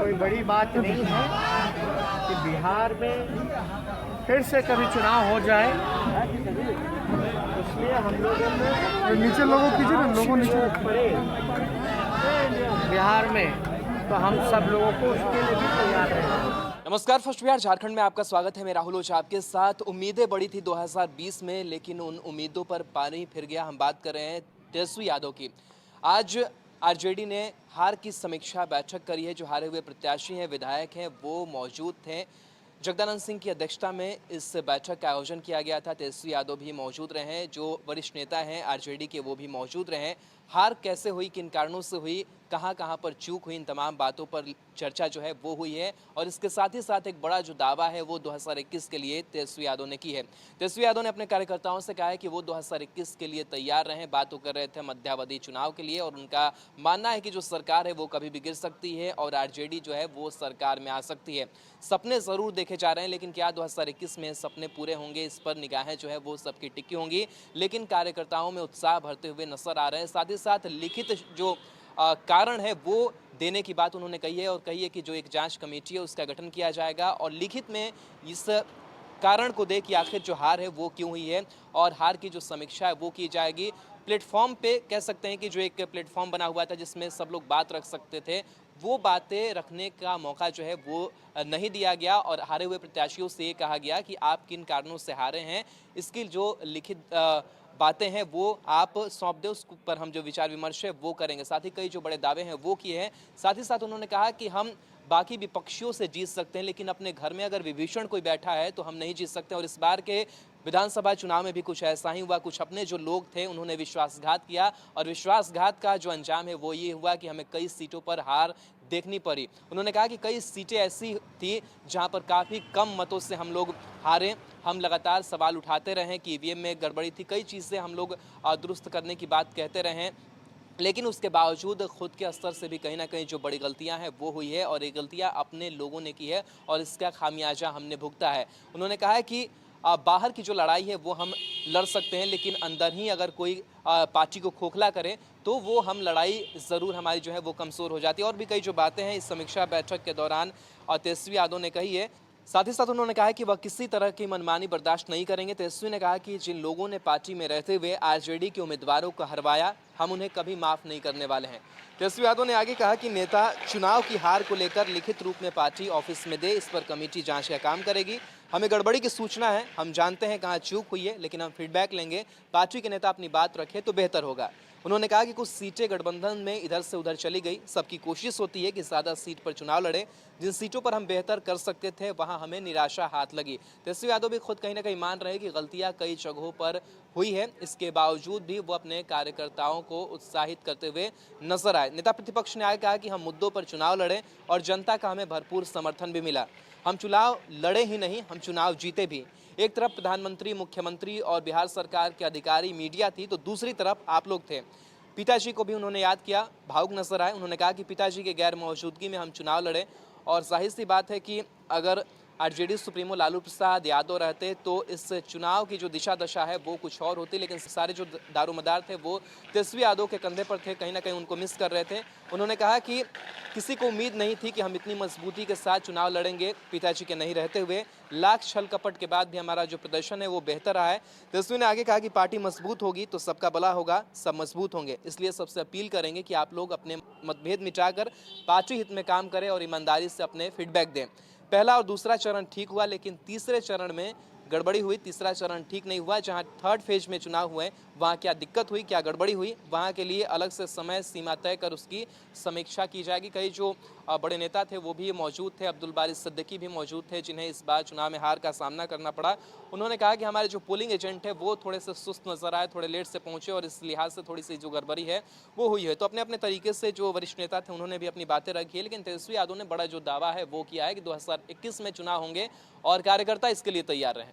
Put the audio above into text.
कोई बड़ी बात नहीं है कि बिहार में फिर से कभी चुनाव हो जाए, इसलिए हम लोगों ने नीचे लोगों कीजिए ना, लोगों नीचे पड़े बिहार में, तो हम सब लोगों को उसके लिए भी तैयार हैं। नमस्कार, फर्स्ट बिहार झारखंड में आपका स्वागत है। मैं राहुल ओझा आपके साथ। उम्मीदें बड़ी थी 2020 में, लेकिन उन उम्मीदों पर पानी फिर गया। हम बात कर रहे हैं तेजस्वी यादव की। आज आरजेडी ने हार की समीक्षा बैठक करी है। जो हारे हुए प्रत्याशी हैं, विधायक हैं, वो मौजूद थे। जगदानंद सिंह की अध्यक्षता में इस बैठक का आयोजन किया गया था। तेजस्वी यादव भी मौजूद रहे, जो वरिष्ठ नेता हैं आरजेडी के, वो भी मौजूद रहे। हार कैसे हुई, किन कारणों से हुई, कहाँ कहाँ पर चूक हुई, इन तमाम बातों पर चर्चा जो है वो हुई है। और इसके साथ ही साथ एक बड़ा जो दावा है वो 2021 के लिए तेजस्वी यादव ने की है। तेजस्वी यादव ने अपने कार्यकर्ताओं से कहा है कि वो 2021 के लिए तैयार रहें। बात तो कर रहे थे मध्यावधि चुनाव के लिए, और उनका मानना है कि जो सरकार है वो कभी भी गिर सकती है और आरजेडी जो है वो सरकार में आ सकती है। सपने ज़रूर देखे जा रहे हैं, लेकिन क्या 2021 में सपने पूरे होंगे, इस पर निगाहें जो है वो सबकी टिकी होंगी। लेकिन कार्यकर्ताओं में उत्साह भरते हुए नजर आ रहे हैं। साथ ही साथ लिखित जो कारण है वो देने की बात उन्होंने कही है, और कही है कि जो एक जांच कमेटी है उसका गठन किया जाएगा और लिखित में इस कारण को दे कि आखिर जो हार है वो क्यों हुई है, और हार की जो समीक्षा है वो की जाएगी। प्लेटफॉर्म पे कह सकते हैं कि जो एक प्लेटफॉर्म बना हुआ था जिसमें सब लोग बात रख सकते थे, वो बातें रखने का मौका जो है वो नहीं दिया गया। और हारे हुए प्रत्याशियों से ये कहा गया कि आप किन कारणों से हारे हैं, इसकी जो लिखित बातें हैं वो आप सौंप दें, उस पर हम जो विचार विमर्श है वो करेंगे। साथ ही कई जो बड़े दावे हैं वो किए हैं। साथ ही साथ उन्होंने कहा कि हम बाकी विपक्षियों से जीत सकते हैं, लेकिन अपने घर में अगर विभीषण कोई बैठा है तो हम नहीं जीत सकते। और इस बार के विधानसभा चुनाव में भी कुछ ऐसा ही हुआ। कुछ अपने जो लोग थे उन्होंने विश्वासघात किया, और विश्वासघात का जो अंजाम है वो ये हुआ कि हमें कई सीटों पर हार देखनी पड़ी। उन्होंने कहा कि कई सीटें ऐसी थी जहां पर काफ़ी कम मतों से हम लोग हारे। हम लगातार सवाल उठाते रहे कि ईवीएम में गड़बड़ी थी, कई चीज़ें हम लोग दुरुस्त करने की बात कहते रहे, लेकिन उसके बावजूद खुद के स्तर से भी कहीं ना कहीं जो बड़ी गलतियां हैं वो हुई है, और ये गलतियां अपने लोगों ने की है और इसका खामियाजा हमने भुगता है। उन्होंने कहा है कि बाहर की जो लड़ाई है वो हम लड़ सकते हैं, लेकिन अंदर ही अगर कोई पार्टी को खोखला करे तो वो हम लड़ाई ज़रूर हमारी जो है वो कमज़ोर हो जाती है। और भी कई जो बातें हैं इस समीक्षा बैठक के दौरान तेजस्वी यादव ने कही है। साथ ही साथ उन्होंने कहा कि वह किसी तरह की मनमानी बर्दाश्त नहीं करेंगे। तेजस्वी ने कहा कि जिन लोगों ने पार्टी में रहते हुए आरजेडी के उम्मीदवारों को हरवाया, हम उन्हें कभी माफ़ नहीं करने वाले हैं। तेजस्वी यादव ने आगे कहा कि नेता चुनाव की हार को लेकर लिखित रूप में पार्टी ऑफिस में दे, इस पर कमेटी जांच का काम करेगी। हमें गड़बड़ी की सूचना है, हम जानते हैं कहाँ चूक हुई है, लेकिन हम फीडबैक लेंगे। पार्टी के नेता अपनी बात रखे तो बेहतर होगा। उन्होंने कहा कि कुछ सीटें गठबंधन में इधर से उधर चली गई। सबकी कोशिश होती है कि ज़्यादा सीट पर चुनाव लड़े। जिन सीटों पर हम बेहतर कर सकते थे वहां हमें निराशा हाथ लगी। तेजस्वी यादव भी खुद कहीं ना कहीं मान रहे हैं कि गलतियां कई जगहों पर हुई है, इसके बावजूद भी वो अपने कार्यकर्ताओं को उत्साहित करते हुए नजर आए। नेता प्रतिपक्ष ने आगे कहा कि हम मुद्दों पर चुनाव लड़े और जनता का हमें भरपूर समर्थन भी मिला। हम चुनाव लड़े ही नहीं, हम चुनाव जीते भी। एक तरफ प्रधानमंत्री, मुख्यमंत्री और बिहार सरकार के अधिकारी, मीडिया थी, तो दूसरी तरफ आप लोग थे। पिताजी को भी उन्होंने याद किया, भावुक नजर आए। उन्होंने कहा कि पिताजी के गैर मौजूदगी में हम चुनाव लड़े, और जाहिर सी बात है कि अगर आरजेडी सुप्रीमो लालू प्रसाद यादव रहते तो इस चुनाव की जो दिशा दशा है वो कुछ और होती, लेकिन सारे जो दारोमदार थे वो तेजस्वी यादव के कंधे पर थे, कहीं ना कहीं उनको मिस कर रहे थे। उन्होंने कहा कि किसी को उम्मीद नहीं थी कि हम इतनी मजबूती के साथ चुनाव लड़ेंगे पिताजी के नहीं रहते हुए। लाख छल कपट के बाद भी हमारा जो प्रदर्शन है वो बेहतर रहा है। तेजस्वी ने आगे कहा कि पार्टी मजबूत होगी तो सबका भला होगा, सब मजबूत होंगे। इसलिए सबसे अपील करेंगे कि आप लोग अपने मतभेद मिटाकर पार्टी हित में काम करें और ईमानदारी से अपने फीडबैक दें। पहला और दूसरा चरण ठीक हुआ, लेकिन तीसरे चरण में गड़बड़ी हुई। तीसरा चरण ठीक नहीं हुआ। जहां थर्ड फेज में चुनाव हुए वहां क्या दिक्कत हुई, क्या गड़बड़ी हुई, वहां के लिए अलग से समय सीमा तय कर उसकी समीक्षा की जाएगी। कई जो बड़े नेता थे वो भी मौजूद थे। अब्दुल बारी सिद्दीकी भी मौजूद थे, जिन्हें इस बार चुनाव में हार का सामना करना पड़ा। उन्होंने कहा कि हमारे जो पोलिंग एजेंट है वो थोड़े से सुस्त नजर आए, थोड़े लेट से पहुंचे, और इस लिहाज से थोड़ी सी जो गड़बड़ी है वो हुई है। तो अपने अपने तरीके से जो वरिष्ठ नेता थे उन्होंने भी अपनी बातें रखी है, लेकिन तेजस्वी यादव ने बड़ा जो दावा है वो किया है कि 2021 में चुनाव होंगे और कार्यकर्ता इसके लिए तैयार रहे।